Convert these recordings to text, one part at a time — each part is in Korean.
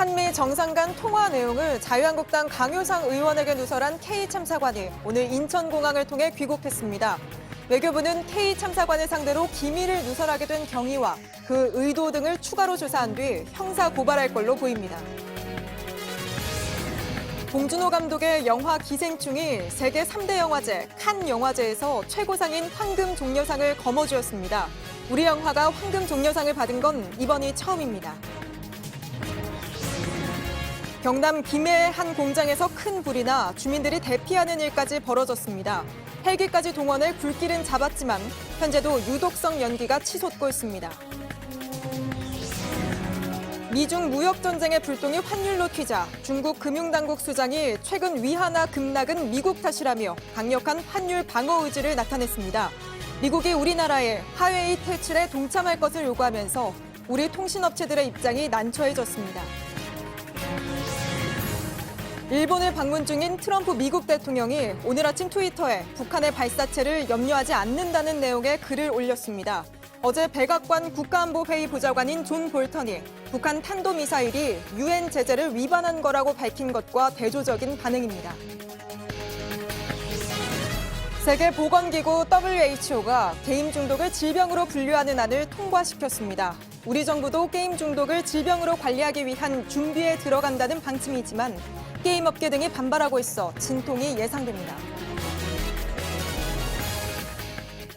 한미 정상 간 통화 내용을 자유한국당 강효상 의원에게 누설한 K 참사관이 오늘 인천공항을 통해 귀국했습니다. 외교부는 K 참사관을 상대로 기밀을 누설하게 된 경위와 그 의도 등을 추가로 조사한 뒤 형사 고발할 걸로 보입니다. 봉준호 감독의 영화 기생충이 세계 3대 영화제 칸 영화제에서 최고상인 황금 종려상을 거머쥐었습니다. 우리 영화가 황금 종려상을 받은 건 이번이 처음입니다. 경남 김해의 한 공장에서 큰 불이 나 주민들이 대피하는 일까지 벌어졌습니다. 헬기까지 동원해 불길은 잡았지만 현재도 유독성 연기가 치솟고 있습니다. 미중 무역 전쟁의 불똥이 환율로 튀자 중국 금융당국 수장이 최근 위안화 급락은 미국 탓이라며 강력한 환율 방어 의지를 나타냈습니다. 미국이 우리나라에 화웨이 퇴출에 동참할 것을 요구하면서 우리 통신업체들의 입장이 난처해졌습니다. 일본을 방문 중인 트럼프 미국 대통령이 오늘 아침 트위터에 북한의 발사체를 염려하지 않는다는 내용의 글을 올렸습니다. 어제 백악관 국가안보회의 보좌관인 존 볼턴이 북한 탄도미사일이 유엔 제재를 위반한 거라고 밝힌 것과 대조적인 반응입니다. 세계보건기구 WHO가 게임 중독을 질병으로 분류하는 안을 통과시켰습니다. 우리 정부도 게임 중독을 질병으로 관리하기 위한 준비에 들어간다는 방침이지만 게임업계 등이 반발하고 있어 진통이 예상됩니다.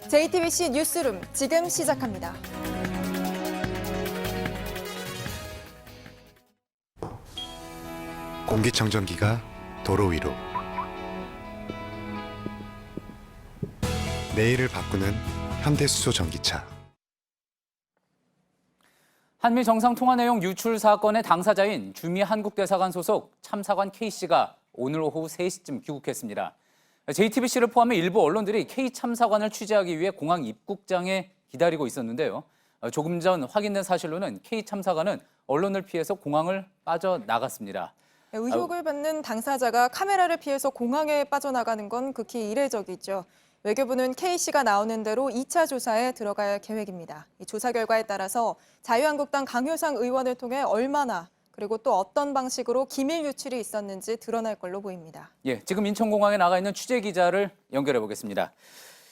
JTBC 뉴스룸 지금 시작합니다. 공기청정기가 도로 위로 내일을 바꾸는 현대수소 전기차. 한미 정상 통화 내용 유출 사건의 당사자인 주미 한국대사관 소속 참사관 K씨가 오늘 오후 3시쯤 귀국했습니다. JTBC를 포함해 일부 언론들이 K 참사관을 취재하기 위해 공항 입국장에 기다리고 있었는데요. 조금 전 확인된 사실로는 K 참사관은 언론을 피해서 공항을 빠져나갔습니다. 의혹을 받는 당사자가 카메라를 피해서 공항에 빠져나가는 건 극히 이례적이죠. 외교부는 K씨가 나오는 대로 2차 조사에 들어갈 계획입니다. 이 조사 결과에 따라서 자유한국당 강효상 의원을 통해 얼마나 그리고 또 어떤 방식으로 기밀 유출이 있었는지 드러날 걸로 보입니다. 예, 지금 인천공항에 나가 있는 취재 기자를 연결해 보겠습니다.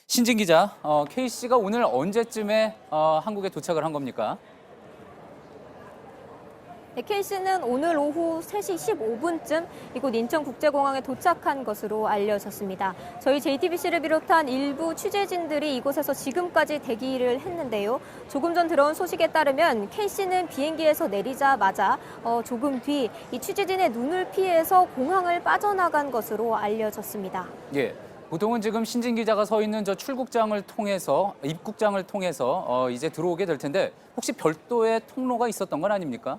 신진 기자, K씨가 오늘 언제쯤에 한국에 도착을 한 겁니까? K씨는 오늘 오후 3시 15분쯤 이곳 인천국제공항에 도착한 것으로 알려졌습니다. 저희 JTBC를 비롯한 일부 취재진들이 이곳에서 지금까지 대기를 했는데요. 조금 전 들어온 소식에 따르면 K씨는 비행기에서 내리자마자 조금 뒤 이 취재진의 눈을 피해서 공항을 빠져나간 것으로 알려졌습니다. 예. 보통은 지금 신진 기자가 서 있는 저 출국장을 통해서, 입국장을 통해서 이제 들어오게 될 텐데 혹시 별도의 통로가 있었던 건 아닙니까?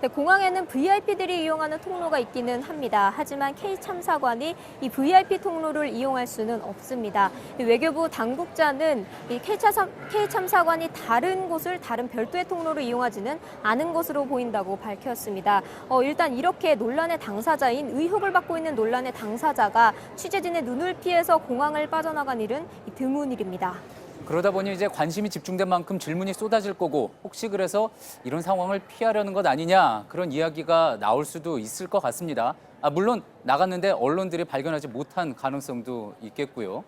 네, 공항에는 VIP들이 이용하는 통로가 있기는 합니다. 하지만 K 참사관이 이 VIP 통로를 이용할 수는 없습니다. 외교부 당국자는 이 K 참사관이 다른 곳을 다른 별도의 통로를 이용하지는 않은 것으로 보인다고 밝혔습니다. 일단 이렇게 논란의 당사자인 의혹을 받고 있는 논란의 당사자가 취재진의 눈을 피해서 공항을 빠져나간 일은 드문 일입니다. 그러다 보니 이제 관심이 집중된 만큼 질문이 쏟아질 거고 혹시 그래서 이런 상황을 피하려는 것 아니냐 그런 이야기가 나올 수도 있을 것 같습니다. 물론 나갔는데 언론들이 발견하지 못한 가능성도 있겠고요.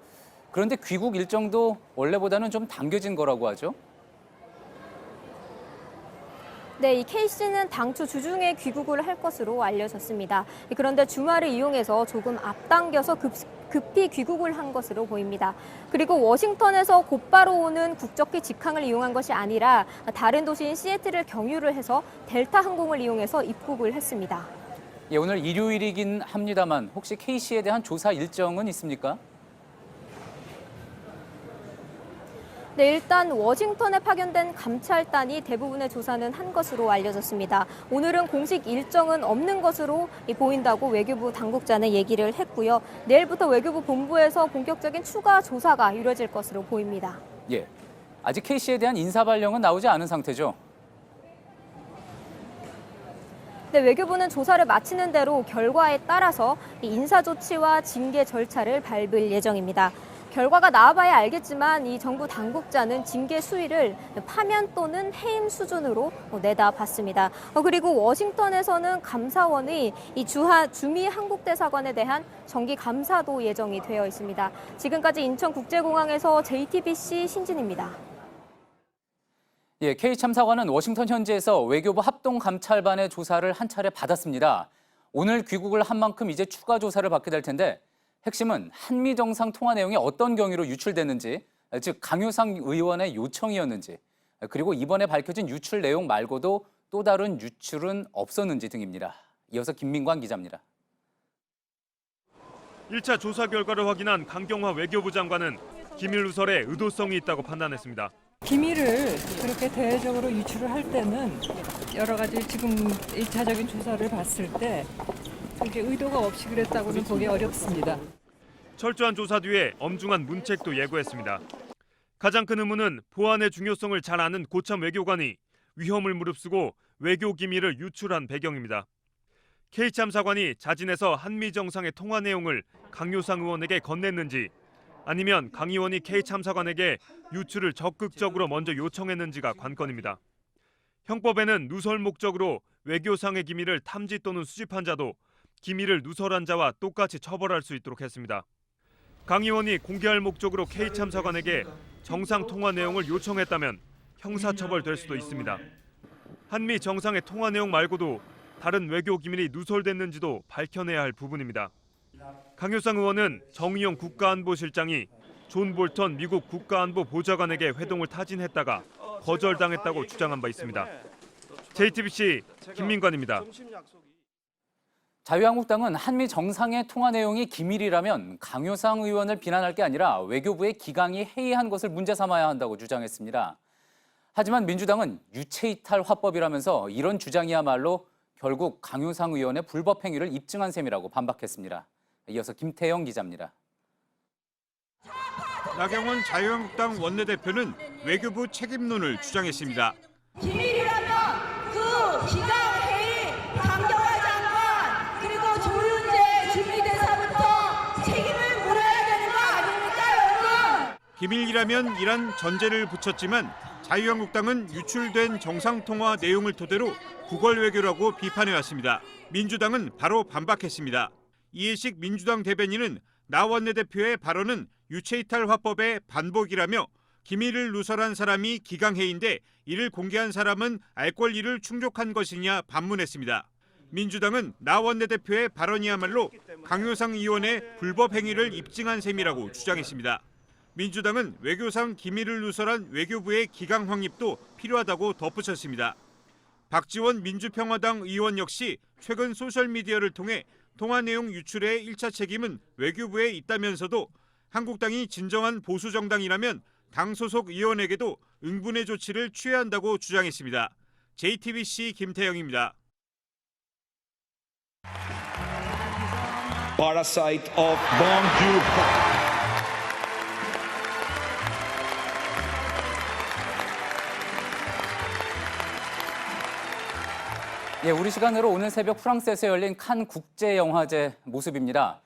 그런데 귀국 일정도 원래보다는 좀 당겨진 거라고 하죠. 네, 이 K씨는 당초 주중에 귀국을 할 것으로 알려졌습니다. 그런데 주말을 이용해서 조금 앞당겨서 급히 귀국을 한 것으로 보입니다. 그리고 워싱턴에서 곧바로 오는 국적기 직항을 이용한 것이 아니라 다른 도시인 시애틀을 경유를 해서 델타 항공을 이용해서 입국을 했습니다. 예, 오늘 일요일이긴 합니다만 혹시 K씨에 대한 조사 일정은 있습니까? 네, 일단 워싱턴에 파견된 감찰단이 대부분의 조사는 한 것으로 알려졌습니다. 오늘은 공식 일정은 없는 것으로 보인다고 외교부 당국자는 얘기를 했고요. 내일부터 외교부 본부에서 본격적인 추가 조사가 이루어질 것으로 보입니다. 예, 아직 K씨에 대한 인사 발령은 나오지 않은 상태죠. 네, 외교부는 조사를 마치는 대로 결과에 따라서 인사 조치와 징계 절차를 밟을 예정입니다. 결과가 나와봐야 알겠지만 이 정부 당국자는 징계 수위를 파면 또는 해임 수준으로 내다봤습니다. 그리고 워싱턴에서는 감사원의 이 주미 한국대사관에 대한 정기 감사도 예정이 되어 있습니다. 지금까지 인천국제공항에서 JTBC 신진입니다. 예, K 참사관은 워싱턴 현지에서 외교부 합동감찰반의 조사를 한 차례 받았습니다. 오늘 귀국을 한 만큼 이제 추가 조사를 받게 될 텐데 핵심은 한미 정상 통화 내용이 어떤 경위로 유출됐는지, 즉 강효상 의원의 요청이었는지, 그리고 이번에 밝혀진 유출 내용 말고도 또 다른 유출은 없었는지 등입니다. 이어서 김민관 기자입니다. 1차 조사 결과를 확인한 강경화 외교부 장관은 기밀 누설에 의도성이 있다고 판단했습니다. 기밀을 그렇게 대외적으로 유출을 할 때는 여러 가지 지금 1차적인 조사를 봤을 때 그게 의도가 없이 그랬다고는 보기 어렵습니다. 철저한 조사 뒤에 엄중한 문책도 예고했습니다. 가장 큰 의문은 보안의 중요성을 잘 아는 고참 외교관이 위험을 무릅쓰고 외교 기밀을 유출한 배경입니다. K 참사관이 자진해서 한미 정상의 통화 내용을 강효상 의원에게 건넸는지 아니면 강 의원이 K 참사관에게 유출을 적극적으로 먼저 요청했는지가 관건입니다. 형법에는 누설 목적으로 외교상의 기밀을 탐지 또는 수집한 자도 기밀을 누설한 자와 똑같이 처벌할 수 있도록 했습니다. 강 의원이 공개할 목적으로 K 참사관에게 정상 통화 내용을 요청했다면 형사처벌될 수도 있습니다. 한미 정상의 통화 내용 말고도 다른 외교 기밀이 누설됐는지도 밝혀내야 할 부분입니다. 강효상 의원은 정의용 국가안보실장이 존 볼턴 미국 국가안보 보좌관에게 회동을 타진했다가 거절당했다고 주장한 바 있습니다. JTBC 김민관입니다. 자유한국당은 한미 정상의 통화 내용이 기밀이라면 강효상 의원을 비난할 게 아니라 외교부의 기강이 해이한 것을 문제 삼아야 한다고 주장했습니다. 하지만 민주당은 유체이탈 화법이라면서 이런 주장이야말로 결국 강효상 의원의 불법 행위를 입증한 셈이라고 반박했습니다. 이어서 김태영 기자입니다. 나경원 자유한국당 원내대표는 외교부 책임론을 주장했습니다. 기밀이라면 그 기강회의 강경화 장관 그리고 조윤재 주미대사부터 책임을 물어야 되는 거 아닙니까, 여러분? 기밀이라면 이란 전제를 붙였지만 자유한국당은 유출된 정상통화 내용을 토대로 구걸 외교라고 비판해왔습니다. 민주당은 바로 반박했습니다. 이해식 민주당 대변인은 나 원내대표의 발언은 유체이탈 화법의 반복이라며 기밀을 누설한 사람이 기강해인데 이를 공개한 사람은 알 권리를 충족한 것이냐 반문했습니다. 민주당은 나 원내대표의 발언이야말로 강효상 의원의 불법 행위를 입증한 셈이라고 주장했습니다. 민주당은 외교상 기밀을 누설한 외교부의 기강 확립도 필요하다고 덧붙였습니다. 박지원 민주평화당 의원 역시 최근 소셜미디어를 통해 통화 내용 유출의 1차 책임은 외교부에 있다면서도 한국당이 진정한 보수정당이라면 당 소속 의원에게도 응분의 조치를 취해야 한다고 주장했습니다. JTBC 김태영입니다. Parasite of Bong Joon-ho. 예, 우리 시간으로 오늘 새벽 프랑스에서 열린 칸 국제영화제 모습입니다.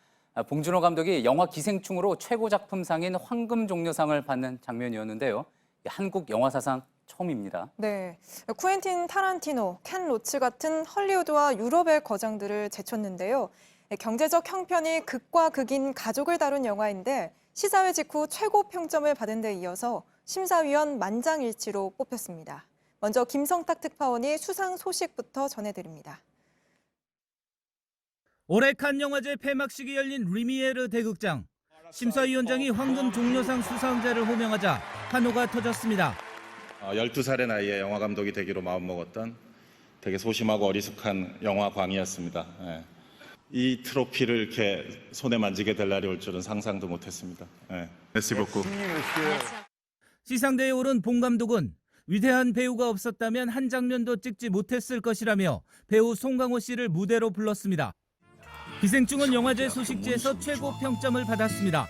봉준호 감독이 영화 기생충으로 최고 작품상인 황금종려상을 받는 장면이었는데요. 한국 영화 사상 처음입니다. 네, 쿠엔틴 타란티노, 켄 로치 같은 헐리우드와 유럽의 거장들을 제쳤는데요. 경제적 형편이 극과 극인 가족을 다룬 영화인데 시사회 직후 최고 평점을 받은 데 이어서 심사위원 만장일치로 뽑혔습니다. 먼저 김성탁 특파원이 수상 소식부터 전해드립니다. 올해 칸 영화제 폐막식이 열린 리미에르 대극장. 심사위원장이 황금종려상 수상자를 호명하자 환호가 터졌습니다. 12살의 나이에 영화 감독이 되기로 마음먹었던 되게 소심하고 어리숙한 영화광이었습니다. 이 트로피를 이렇게 손에 만지게 될 날이 올 줄은 상상도 못했습니다. 메시 beaucoup. 시상대에 오른 봉 감독은 위대한 배우가 없었다면 한 장면도 찍지 못했을 것이라며 배우 송강호 씨를 무대로 불렀습니다. 기생충은 영화제 소식지에서 최고 평점을 받았습니다.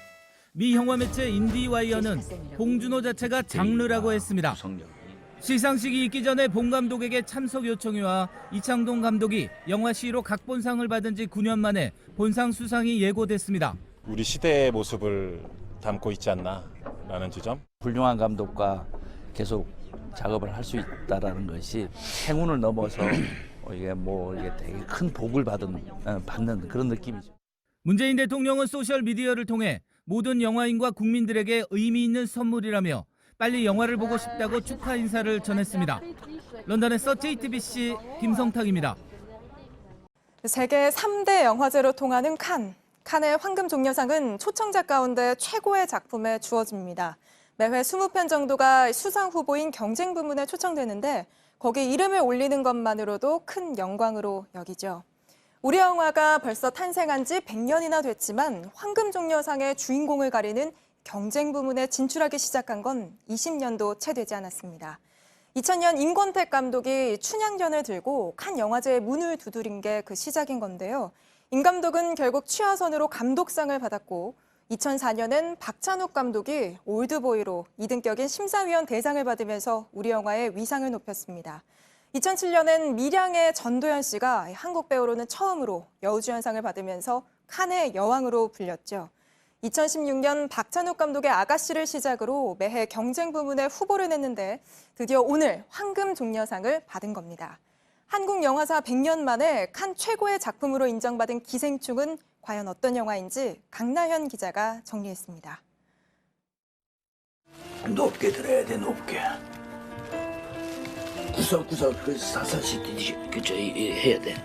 미 영화 매체 인디와이어는 봉준호 자체가 장르라고 했습니다. 시상식이 있기 전에 봉 감독에게 참석 요청이 와 이창동 감독이 영화 시로 각본상을 받은 지 9년 만에 본상 수상이 예고됐습니다. 우리 시대의 모습을 담고 있지 않나라는 지점. 훌륭한 감독과 계속 작업을 할 수 있다라는 것이 행운을 넘어서 이게 되게 큰 복을 받는 그런 느낌이죠. 문재인 대통령은 소셜미디어를 통해 모든 영화인과 국민들에게 의미 있는 선물이라며 빨리 영화를 보고 싶다고 축하 인사를 전했습니다. 런던에서 JTBC 김성탁입니다. 세계 3대 영화제로 통하는 칸. 칸의 황금종려상은 초청작 가운데 최고의 작품에 주어집니다. 매회 20편 정도가 수상 후보인 경쟁 부문에 초청되는데 거기 이름을 올리는 것만으로도 큰 영광으로 여기죠. 우리 영화가 벌써 탄생한 지 100년이나 됐지만 황금종려상의 주인공을 가리는 경쟁 부문에 진출하기 시작한 건 20년도 채 되지 않았습니다. 2000년 임권택 감독이 춘향전을 들고 칸 영화제의 문을 두드린 게 그 시작인 건데요. 임 감독은 결국 취하선으로 감독상을 받았고 2004년엔 박찬욱 감독이 올드보이로 2등격인 심사위원 대상을 받으면서 우리 영화의 위상을 높였습니다. 2007년엔 밀양의 전도연 씨가 한국 배우로는 처음으로 여우주연상을 받으면서 칸의 여왕으로 불렸죠. 2016년 박찬욱 감독의 아가씨를 시작으로 매해 경쟁 부문에 후보를 냈는데 드디어 오늘 황금종려상을 받은 겁니다. 한국 영화사 100년 만에 칸 최고의 작품으로 인정받은 기생충은 과연 어떤 영화인지 강나현 기자가 정리했습니다. 높게 들어야 돼, 높게. 구석구석 그 사사시키듯이 해야 돼.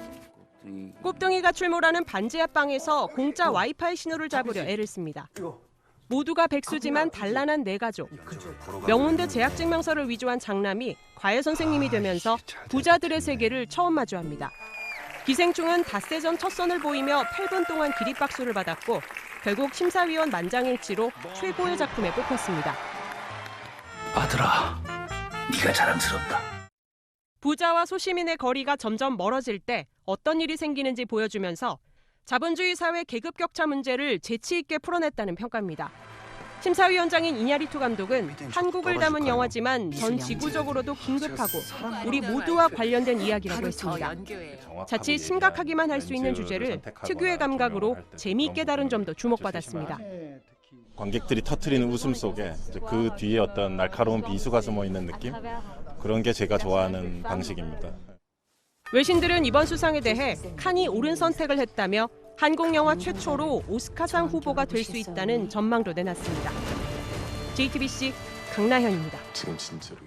꼽등이가 출몰하는 반지 앞방에서 공짜 와이파이 신호를 잡으려 애를 씁니다. 모두가 백수지만 단란한 네 가족. 명문대 재학증명서를 위조한 장남이 과외 선생님이 되면서 부자들의 세계를 처음 마주합니다. 기생충은 닷새전 첫 선을 보이며 8분 동안 기립박수를 받았고 결국 심사위원 만장일치로 최고의 작품에 뽑혔습니다. 아들아, 네가 자랑스럽다. 부자와 소시민의 거리가 점점 멀어질 때 어떤 일이 생기는지 보여주면서 자본주의 사회 계급 격차 문제를 재치 있게 풀어냈다는 평가입니다. 심사위원장인 이냐리투 감독은 한국을 담은 영화지만 전 지구적으로도 긴급하고 우리 모두와 관련된 이야기라고 했습니다. 자칫 심각하기만 할 수 있는 주제를 특유의 감각으로 재미있게 다룬 점도 주목받았습니다. 관객들이 터트리는 웃음 속에 그 뒤에 어떤 날카로운 비수가 숨어 있는 느낌? 그런 게 제가 좋아하는 방식입니다. 외신들은 이번 수상에 대해 칸이 옳은 선택을 했다며 한국 영화 최초로 오스카상 후보가 될 수 있다는 전망도 내놨습니다. JTBC 강나현입니다. 지금 진짜로.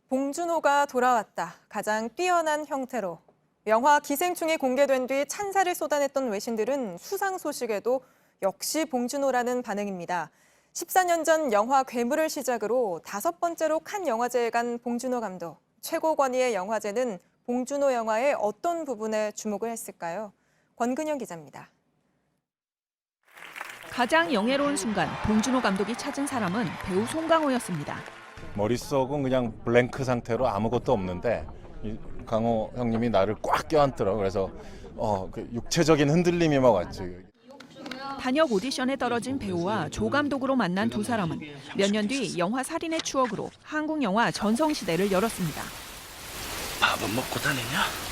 봉준호가 돌아왔다. 가장 뛰어난 형태로. 영화 기생충이 공개된 뒤 찬사를 쏟아냈던 외신들은 수상 소식에도 역시 봉준호라는 반응입니다. 14년 전 영화 괴물을 시작으로 5번째로 칸 영화제에 간 봉준호 감독. 최고 권위의 영화제는 봉준호 영화의 어떤 부분에 주목을 했을까요? 권근영 기자입니다. 가장 영예로운 순간 봉준호 감독이 찾은 사람은 배우 송강호였습니다. 머릿속은 그냥 블랭크 상태로 아무것도 없는데 강호 형님이 나를 꽉 껴안더라고요. 그래서 그 육체적인 흔들림이 막 왔지. 단역 오디션에 떨어진 배우와 조 감독으로 만난 두 사람은 몇 년 뒤 영화 살인의 추억으로 한국 영화 전성시대를 열었습니다. 밥은 먹고 다니냐?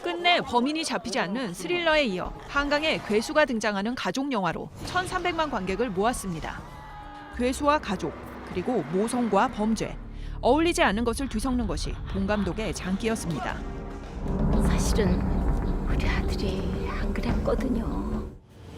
끝내 범인이 잡히지 않는 스릴러에 이어 한강에 괴수가 등장하는 가족 영화로 1,300만 관객을 모았습니다. 괴수와 가족, 그리고 모성과 범죄, 어울리지 않는 것을 뒤섞는 것이 봉 감독의 장기였습니다. 사실은 우리 아들이 안 그랬거든요.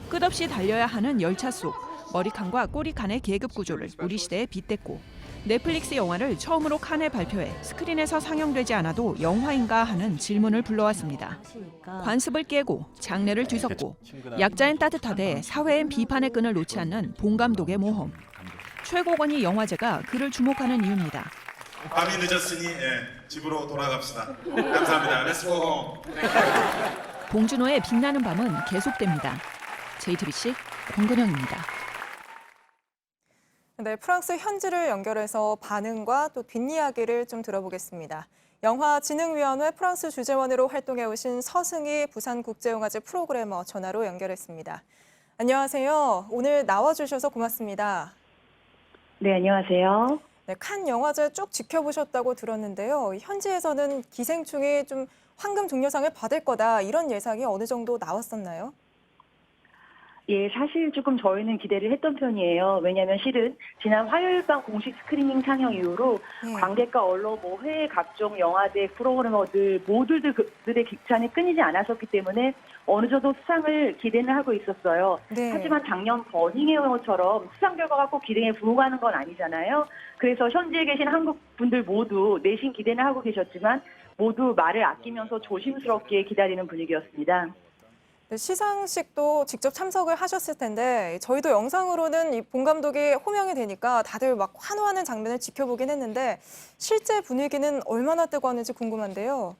끝없이 달려야 하는 열차 속 머리칸과 꼬리칸의 계급 구조를 우리 시대에 빗댔고 넷플릭스 영화를 처음으로 칸에 발표해 스크린에서 상영되지 않아도 영화인가 하는 질문을 불러왔습니다. 관습을 깨고 장르를 뒤섞고 약자엔 따뜻하되 사회엔 비판의 끈을 놓지 않는 봉 감독의 모험. 최고권위 영화제가 그를 주목하는 이유입니다. 밤이 늦었으니 집으로 돌아갑시다. 감사합니다. Let's go home. 봉준호의 빛나는 밤은 계속됩니다. JTBC 권근영입니다. 네, 프랑스 현지를 연결해서 반응과 또 뒷이야기를 좀 들어보겠습니다. 영화진흥위원회 프랑스 주재원으로 활동해오신 서승희 부산국제영화제 프로그래머 전화로 연결했습니다. 안녕하세요. 오늘 나와주셔서 고맙습니다. 네, 안녕하세요. 네, 칸 영화제 쭉 지켜보셨다고 들었는데요. 현지에서는 기생충이 좀 황금종려상을 받을 거다 이런 예상이 어느 정도 나왔었나요? 예, 사실 조금 저희는 기대를 했던 편이에요. 왜냐하면 실은 지난 화요일 밤 공식 스크리닝 상영 이후로 관객과 언론, 해외 각종 영화제 프로그래머들 모두들의 극찬이 끊이지 않았었기 때문에 어느 정도 수상을 기대는 하고 있었어요. 네. 하지만 작년 버닝웨어처럼 수상 결과가 꼭 기대에 부응하는 건 아니잖아요. 그래서 현지에 계신 한국 분들 모두 내심 기대는 하고 계셨지만 모두 말을 아끼면서 조심스럽게 기다리는 분위기였습니다. 네, 시상식도 직접 참석을 하셨을 텐데 저희도 영상으로는 이 봉 감독이 호명이 되니까 다들 막 환호하는 장면을 지켜보긴 했는데 실제 분위기는 얼마나 뜨거웠는지 궁금한데요.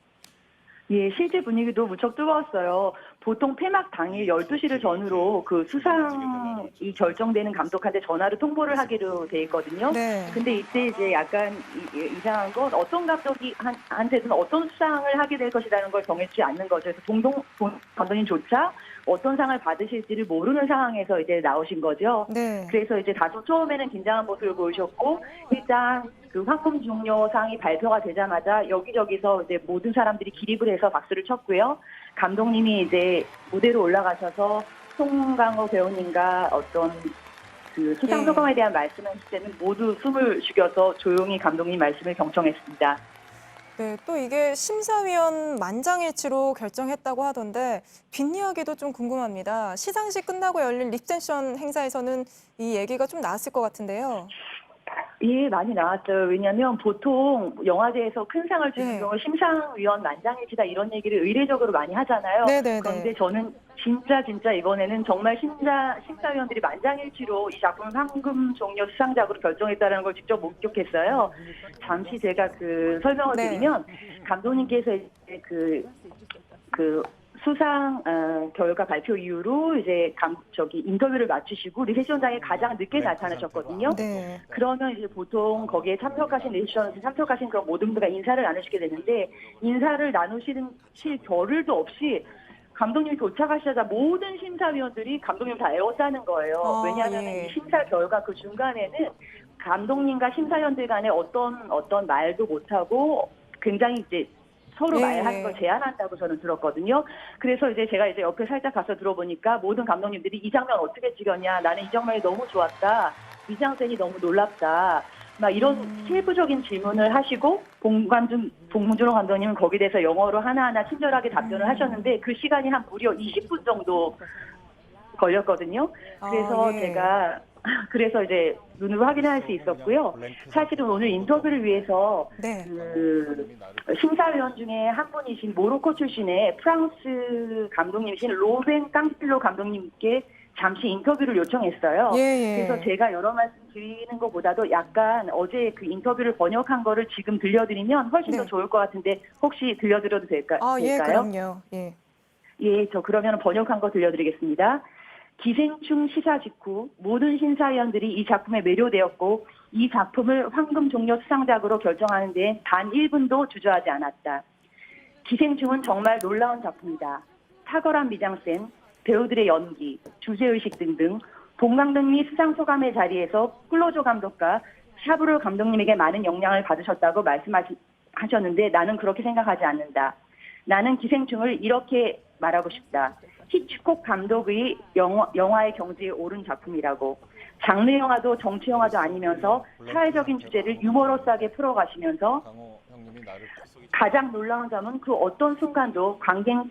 예, 실제 분위기도 무척 뜨거웠어요. 보통 폐막 당일 12시를 전후로 그 수상이 결정되는 감독한테 전화로 통보를 하기로 돼 있거든요. 네. 근데 이때 이제 약간 이상한 건 어떤 감독이 한테는 어떤 수상을 하게 될 것이라는 걸 정해지지 않는 거죠. 그래서 동 감독님조차 어떤 상을 받으실지를 모르는 상황에서 이제 나오신 거죠. 네. 그래서 이제 다소 처음에는 긴장한 모습을 보이셨고 일단 그 황금 종려상이 발표가 되자마자 여기저기서 이제 모든 사람들이 기립을 해서 박수를 쳤고요. 감독님이 이제 무대로 올라가셔서 송강호 배우님과 어떤 그 수상 소감에 대한 말씀을 하실 때는 모두 숨을 죽여서 조용히 감독님 말씀을 경청했습니다. 네, 또 이게 심사위원 만장일치로 결정했다고 하던데 뒷이야기도 좀 궁금합니다. 시상식 끝나고 열린 립센션 행사에서는 이 얘기가 좀 나왔을 것 같은데요. 예, 많이 나왔어요. 왜냐하면 보통 영화제에서 큰 상을 주는 경우 심사위원 만장일치다 이런 얘기를 의례적으로 많이 하잖아요. 네네네. 그런데 저는 진짜 이번에는 정말 심사위원들이 만장일치로 이 작품을 황금 종려 수상작으로 결정했다는 걸 직접 목격했어요. 잠시 제가 설명을 드리면 감독님께서 이제 그 수상 결과 발표 이후로 이제 인터뷰를 마치시고 리셉션장에 가장 늦게 나타나셨거든요. 네. 그러면 이제 보통 거기에 참석하신 그런 모든 분들과 인사를 나누시게 되는데 인사를 나누실 겨를도 없이 감독님이 도착하시자마자 모든 심사위원들이 감독님 다 에워싸는 거예요. 왜냐하면 이 심사 결과 그 중간에는 감독님과 심사위원들 간에 어떤 말도 못하고 굉장히 이제 서로 말하는 걸 제한한다고 저는 들었거든요. 그래서 이제 제가 이제 옆에 살짝 가서 들어보니까 모든 감독님들이 이 장면 어떻게 찍었냐, 나는 이 장면이 너무 좋았다, 미장센이 너무 놀랍다, 막 이런 세부적인 질문을 하시고 봉준호 감독님은 거기에 대해서 영어로 하나하나 친절하게 답변을 하셨는데 그 시간이 한 무려 20분 정도 걸렸거든요. 그래서 그래서 이제 눈으로 확인할 수 있었고요. 사실은 오늘 인터뷰를 위해서 그 심사위원 중에 한 분이신 모로코 출신의 프랑스 감독님이신 로벤 깡필로 감독님께 잠시 인터뷰를 요청했어요. 그래서 제가 여러 말씀 드리는 것보다도 약간 어제 그 인터뷰를 번역한 거를 지금 들려드리면 훨씬 더 좋을 것 같은데 혹시 들려드려도 될까요? 예, 그럼요. 예, 저 그러면 번역한 거 들려드리겠습니다. 기생충 시사 직후 모든 심사위원들이 이 작품에 매료되었고 이 작품을 황금 종려 수상작으로 결정하는 데 단 1분도 주저하지 않았다. 기생충은 정말 놀라운 작품이다. 탁월한 미장센, 배우들의 연기, 주제의식 등등 봉 감독님이 수상 소감의 자리에서 클로조 감독과 샤브르 감독님에게 많은 영향을 받으셨다고 말씀하셨는데 나는 그렇게 생각하지 않는다. 나는 기생충을 이렇게 말하고 싶다. 히치콕 감독의 영화의 경지에 오른 작품이라고. 장르 영화도 정치 영화도 아니면서 사회적인 주제를 유머러스하게 풀어가시면서 가장 놀라운 점은 그 어떤 순간도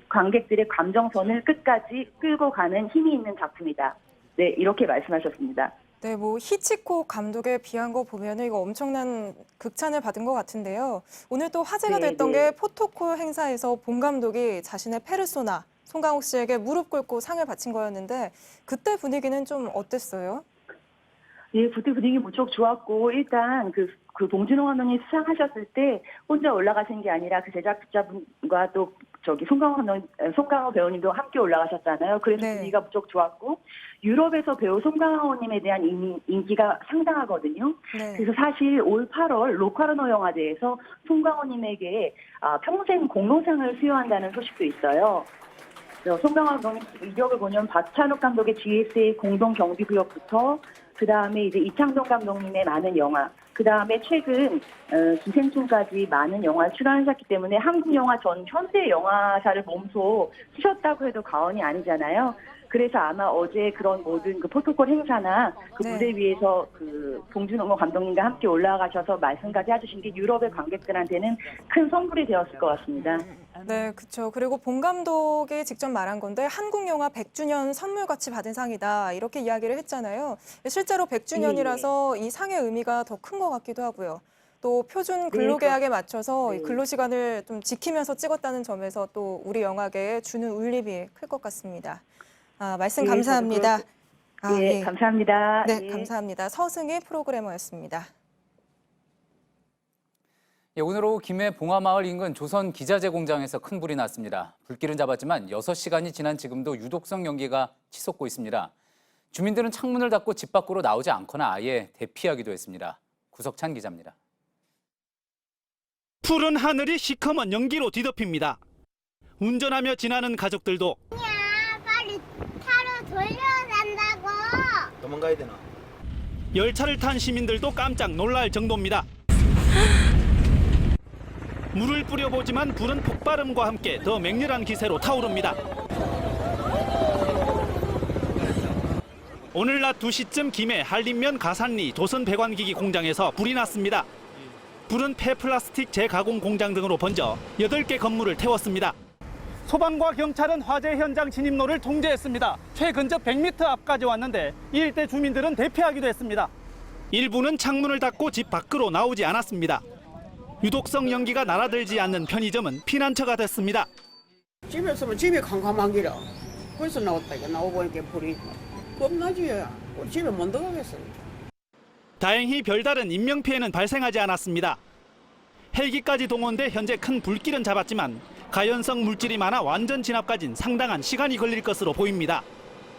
관객들의 감정선을 끝까지 끌고 가는 힘이 있는 작품이다. 네, 이렇게 말씀하셨습니다. 네, 뭐 히치콕 감독에 비한 거 보면은 이거 엄청난 극찬을 받은 것 같은데요. 오늘 또 화제가 됐던 게 포토콜 행사에서 봉 감독이 자신의 페르소나 송강호 씨에게 무릎 꿇고 상을 바친 거였는데 그때 분위기는 좀 어땠어요? 예, 그때 분위기 무척 좋았고 일단 그 봉준호 감독님 수상하셨을 때 혼자 올라가신 게 아니라 그 제작자분과 또 송강호 배우님도 함께 올라가셨잖아요. 그래서 분위기가 무척 좋았고 유럽에서 배우 송강호님에 대한 인기가 상당하거든요. 그래서 사실 올 8월 로카르노 영화제에서 송강호님에게 평생 공로상을 수여한다는 소식도 있어요. 송강호 감독님 이력을 보면 박찬욱 감독의 GSA 공동 경비구역부터 그 다음에 이제 이창동 감독님의 많은 영화, 그 다음에 최근 기생충까지 많은 영화에 출연하셨기 때문에 한국 영화 전 현대 영화사를 몸소 쓰셨다고 해도 과언이 아니잖아요. 그래서 아마 어제 그런 모든 그 프로토콜 행사나 그 네. 무대 위에서 그 봉준호 감독님과 함께 올라가셔서 말씀까지 해주신 게 유럽의 관객들한테는 큰 선물이 되었을 것 같습니다. 네, 그렇죠. 그리고 봉 감독이 직접 말한 건데 한국 영화 100주년 선물같이 받은 상이다 이렇게 이야기를 했잖아요. 실제로 100주년이라서 이 상의 의미가 더 큰 것 같기도 하고요. 또 표준 근로계약에 맞춰서 이 근로시간을 좀 지키면서 찍었다는 점에서 또 우리 영화계에 주는 울림이 클 것 같습니다. 말씀 감사합니다. 예, 감사합니다. 네, 예. 감사합니다. 서승희 프로그래머였습니다. 예, 오늘 오후 김해 봉화마을 인근 조선 기자재 공장에서 큰 불이 났습니다. 불길은 잡았지만 6시간이 지난 지금도 유독성 연기가 치솟고 있습니다. 주민들은 창문을 닫고 집 밖으로 나오지 않거나 아예 대피하기도 했습니다. 구석찬 기자입니다. 푸른 하늘이 시커먼 연기로 뒤덮입니다. 운전하며 지나는 가족들도 빨리 차로 돌려간다고. 도망가야 되나? 열차를 탄 시민들도 깜짝 놀랄 정도입니다. 물을 뿌려보지만 불은 폭발음과 함께 더 맹렬한 기세로 타오릅니다. 오늘 낮 2시쯤 김해 한림면 가산리 조선 배관기기 공장에서 불이 났습니다. 불은 폐플라스틱 재가공 공장 등으로 번져 8개 건물을 태웠습니다. 소방과 경찰은 화재 현장 진입로를 통제했습니다. 최근접 100m 앞까지 왔는데 이 일대 주민들은 대피하기도 했습니다. 일부는 창문을 닫고 집 밖으로 나오지 않았습니다. 유독성 연기가 날아들지 않는 편의점은 피난처가 됐습니다. 집에 있으면 집이 캄캄하기라. 그래서 나왔다. 나오보니까 불이 겁나지. 집에 못 들어가겠어요. 다행히 별다른 인명피해는 발생하지 않았습니다. 헬기까지 동원돼 현재 큰 불길은 잡았지만 가연성 물질이 많아 완전 진압까지는 상당한 시간이 걸릴 것으로 보입니다.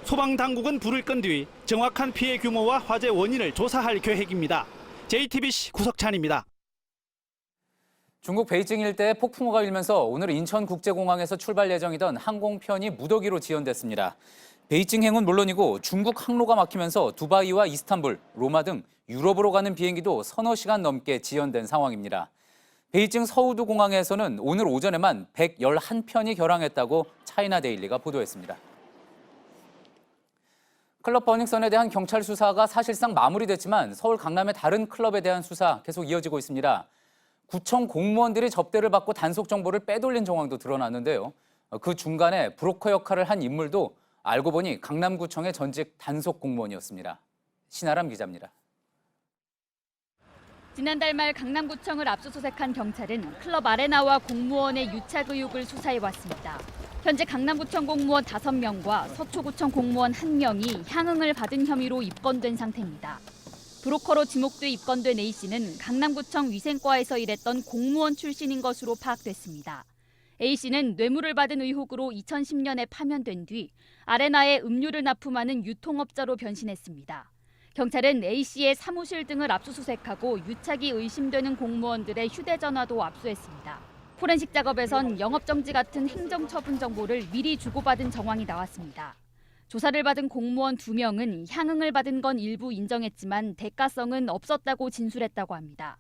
소방당국은 불을 끈 뒤 정확한 피해 규모와 화재 원인을 조사할 계획입니다. JTBC 구석찬입니다. 중국 베이징 일대에 폭풍우가 일면서 오늘 인천국제공항에서 출발 예정이던 항공편이 무더기로 지연됐습니다. 베이징행은 물론이고 중국 항로가 막히면서 두바이와 이스탄불, 로마 등 유럽으로 가는 비행기도 서너 시간 넘게 지연된 상황입니다. 베이징 서우두 공항에서는 오늘 오전에만 111편이 결항했다고 차이나데일리가 보도했습니다. 클럽 버닝썬에 대한 경찰 수사가 사실상 마무리됐지만 서울 강남의 다른 클럽에 대한 수사 계속 이어지고 있습니다. 구청 공무원들이 접대를 받고 단속 정보를 빼돌린 정황도 드러났는데요. 그 중간에 브로커 역할을 한 인물도 알고 보니 강남구청의 전직 단속 공무원이었습니다. 신아람 기자입니다. 지난달 말 강남구청을 압수수색한 경찰은 클럽 아레나와 공무원의 유착 의혹을 수사해왔습니다. 현재 강남구청 공무원 5명과 서초구청 공무원 1명이 향응을 받은 혐의로 입건된 상태입니다. 브로커로 지목돼 입건된 A씨는 강남구청 위생과에서 일했던 공무원 출신인 것으로 파악됐습니다. A씨는 뇌물을 받은 의혹으로 2010년에 파면된 뒤 아레나에 음료를 납품하는 유통업자로 변신했습니다. 경찰은 A씨의 사무실 등을 압수수색하고 유착이 의심되는 공무원들의 휴대전화도 압수했습니다. 포렌식 작업에선 영업정지 같은 행정처분 정보를 미리 주고받은 정황이 나왔습니다. 조사를 받은 공무원 2명은 향응을 받은 건 일부 인정했지만 대가성은 없었다고 진술했다고 합니다.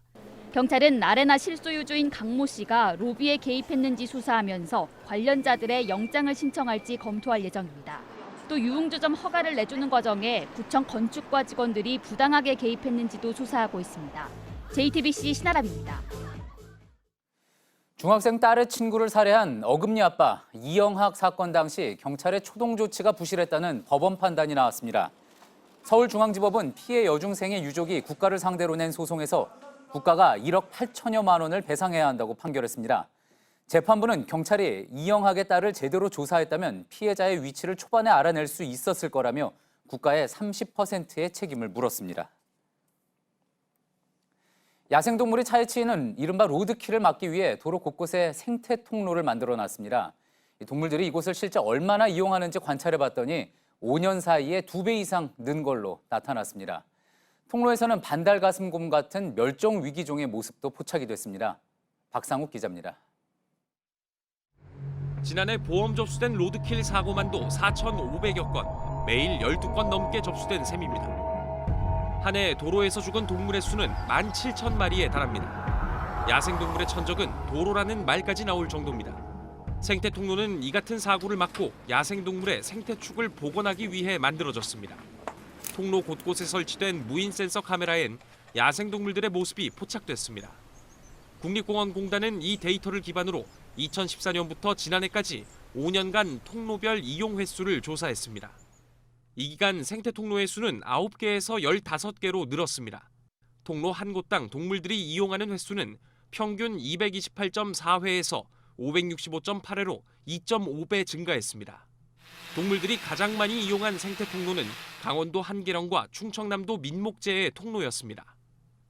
경찰은 아레나 실소유주인 강모 씨가 로비에 개입했는지 수사하면서 관련자들의 영장을 신청할지 검토할 예정입니다. 또 유흥주점 허가를 내주는 과정에 구청 건축과 직원들이 부당하게 개입했는지도 수사하고 있습니다. JTBC 신아람입니다. 중학생 딸의 친구를 살해한 어금니 아빠 이영학 사건 당시 경찰의 초동 조치가 부실했다는 법원 판단이 나왔습니다. 서울중앙지법은 피해 여중생의 유족이 국가를 상대로 낸 소송에서 국가가 1억 8천여만 원을 배상해야 한다고 판결했습니다. 재판부는 경찰이 이영학의 딸을 제대로 조사했다면 피해자의 위치를 초반에 알아낼 수 있었을 거라며 국가의 30%의 책임을 물었습니다. 야생동물이 차에 치이는 이른바 로드킬을 막기 위해 도로 곳곳에 생태 통로를 만들어놨습니다. 동물들이 이곳을 실제 얼마나 이용하는지 관찰해봤더니 5년 사이에 2배 이상 는 걸로 나타났습니다. 통로에서는 반달가슴곰 같은 멸종 위기종의 모습도 포착이 됐습니다. 박상욱 기자입니다. 지난해 보험 접수된 로드킬 사고만도 4,500여 건, 매일 12건 넘게 접수된 셈입니다. 한 해 도로에서 죽은 동물의 수는 17,000마리에 달합니다. 야생동물의 천적은 도로라는 말까지 나올 정도입니다. 생태 통로는 이 같은 사고를 막고 야생동물의 생태축을 복원하기 위해 만들어졌습니다. 통로 곳곳에 설치된 무인 센서 카메라엔 야생동물들의 모습이 포착됐습니다. 국립공원공단은 이 데이터를 기반으로 2014년부터 지난해까지 5년간 통로별 이용 횟수를 조사했습니다. 이 기간 생태 통로의 수는 9개에서 15개로 늘었습니다. 통로 한 곳당 동물들이 이용하는 횟수는 평균 228.4회에서 565.8회로 2.5배 증가했습니다. 동물들이 가장 많이 이용한 생태 통로는 강원도 한계령과 충청남도 민목재의 통로였습니다.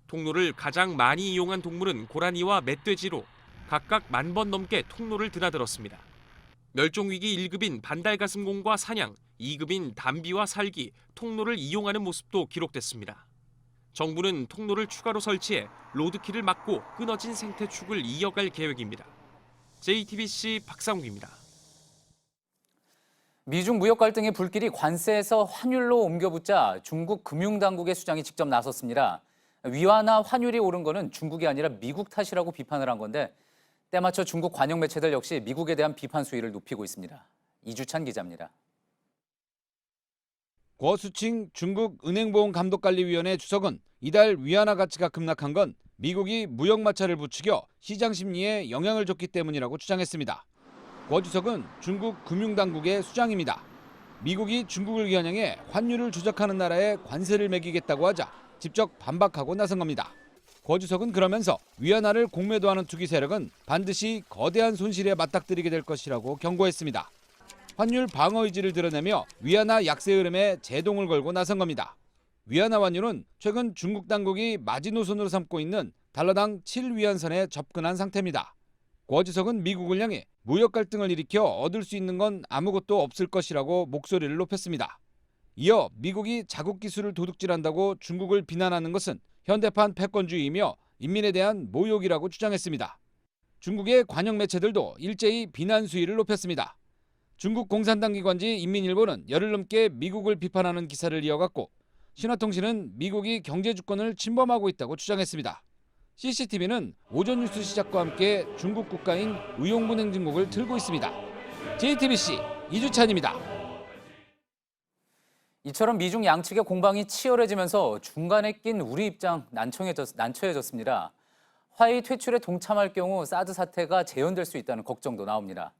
통로를 가장 많이 이용한 동물은 고라니와 멧돼지로 각각 10,000번 넘게 통로를 드나들었습니다. 멸종위기 1급인 반달가슴곰과 사냥, 2급인 담비와 살기, 통로를 이용하는 모습도 기록됐습니다. 정부는 통로를 추가로 설치해 로드킬을 막고 끊어진 생태축을 이어갈 계획입니다. JTBC 박상욱입니다. 미중 무역 갈등의 불길이 관세에서 환율로 옮겨붙자 중국 금융당국의 수장이 직접 나섰습니다. 위안화 환율이 오른 거는 중국이 아니라 미국 탓이라고 비판을 한 건데 때맞춰 중국 관영 매체들 역시 미국에 대한 비판 수위를 높이고 있습니다. 이주찬 기자입니다. 고수칭 중국 은행보험감독관리위원회 주석은 이달 위안화 가치가 급락한 건 미국이 무역 마찰을 부추겨 시장 심리에 영향을 줬기 때문이라고 주장했습니다. 고 주석은 중국 금융당국의 수장입니다. 미국이 중국을 겨냥해 환율을 조작하는 나라에 관세를 매기겠다고 하자 직접 반박하고 나선 겁니다. 고 주석은 그러면서 위안화를 공매도하는 투기 세력은 반드시 거대한 손실에 맞닥뜨리게 될 것이라고 경고했습니다. 환율 방어 의지를 드러내며 위안화 약세 흐름에 제동을 걸고 나선 겁니다. 위안화 환율은 최근 중국 당국이 마지노선으로 삼고 있는 달러당 7위안선에 접근한 상태입니다. 고 주석은 미국을 향해 무역 갈등을 일으켜 얻을 수 있는 건 아무것도 없을 것이라고 목소리를 높였습니다. 이어 미국이 자국 기술을 도둑질한다고 중국을 비난하는 것은 현대판 패권주의이며 인민에 대한 모욕이라고 주장했습니다. 중국의 관영 매체들도 일제히 비난 수위를 높였습니다. 중국 공산당 기관지 인민일보는 열흘 넘게 미국을 비판하는 기사를 이어갔고 신화통신은 미국이 경제 주권을 침범하고 있다고 주장했습니다. CCTV는 오전 뉴스 시작과 함께 중국 국가인 의용군 행진곡을 틀고 있습니다. JTBC 이주찬입니다. 이처럼 미중 양측의 공방이 치열해지면서 중간에 낀 우리 입장 난처해졌습니다. 화웨이 퇴출에 동참할 경우 사드 사태가 재현될 수 있다는 걱정도 나옵니다.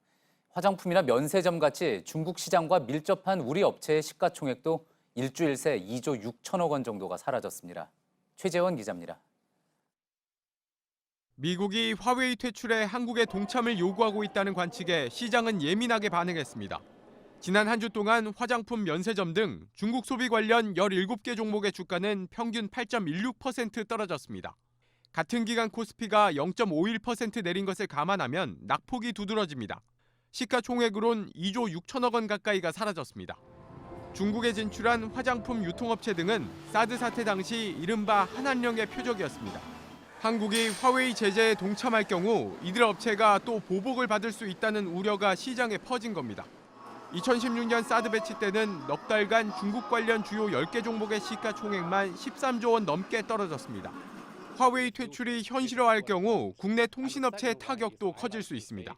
화장품이나 면세점 같이 중국 시장과 밀접한 우리 업체의 시가총액도 일주일 새 2조 6천억 원 정도가 사라졌습니다. 최재원 기자입니다. 미국이 화웨이 퇴출에 한국의 동참을 요구하고 있다는 관측에 시장은 예민하게 반응했습니다. 지난 한 주 동안 화장품, 면세점 등 중국 소비 관련 17개 종목의 주가는 평균 8.16% 떨어졌습니다. 같은 기간 코스피가 0.51% 내린 것을 감안하면 낙폭이 두드러집니다. 시가총액으론 2조 6천억 원 가까이가 사라졌습니다. 중국에 진출한 화장품 유통업체 등은 사드 사태 당시 이른바 한한령의 표적이었습니다. 한국이 화웨이 제재에 동참할 경우 이들 업체가 또 보복을 받을 수 있다는 우려가 시장에 퍼진 겁니다. 2016년 사드 배치 때는 넉 달간 중국 관련 주요 10개 종목의 시가총액만 13조 원 넘게 떨어졌습니다. 화웨이 퇴출이 현실화할 경우 국내 통신업체의 타격도 커질 수 있습니다.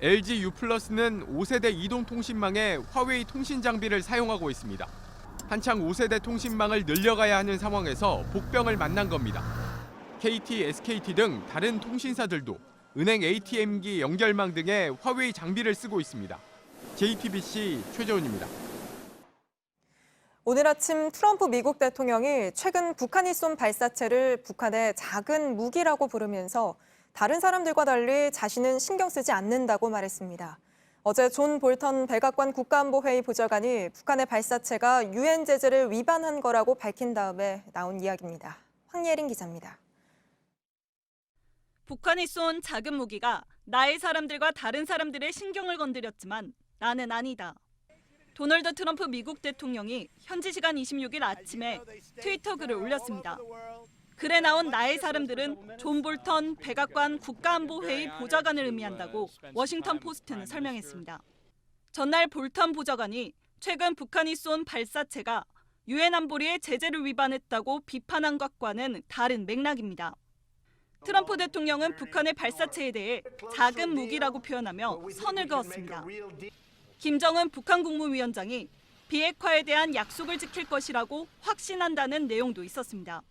LG U+는 5세대 이동통신망에 화웨이 통신 장비를 사용하고 있습니다. 한창 5세대 통신망을 늘려가야 하는 상황에서 복병을 만난 겁니다. KT, SKT 등 다른 통신사들도 은행 ATM기 연결망 등에 화웨이 장비를 쓰고 있습니다. JTBC 최재훈입니다. 오늘 아침 트럼프 미국 대통령이 최근 북한이 쏜 발사체를 북한의 작은 무기라고 부르면서 다른 사람들과 달리 자신은 신경 쓰지 않는다고 말했습니다. 어제 존 볼턴 백악관 국가안보회의 보좌관이 북한의 발사체가 유엔 제재를 위반한 거라고 밝힌 다음에 나온 이야기입니다. 황예린 기자입니다. 북한이 쏜 작은 무기가 나의 사람들과 다른 사람들의 신경을 건드렸지만 나는 아니다. 도널드 트럼프 미국 대통령이 현지 시간 26일 아침에 트위터 글을 올렸습니다. 글에 나온 나의 사람들은 존 볼턴 백악관 국가안보회의 보좌관을 의미한다고 워싱턴 포스트는 설명했습니다. 전날 볼턴 보좌관이 최근 북한이 쏜 발사체가 유엔 안보리의 제재를 위반했다고 비판한 것과는 다른 맥락입니다. 트럼프 대통령은 북한의 발사체에 대해 작은 무기라고 표현하며 선을 그었습니다. 김정은 북한 국무위원장이 비핵화에 대한 약속을 지킬 것이라고 확신한다는 내용도 있었습니다.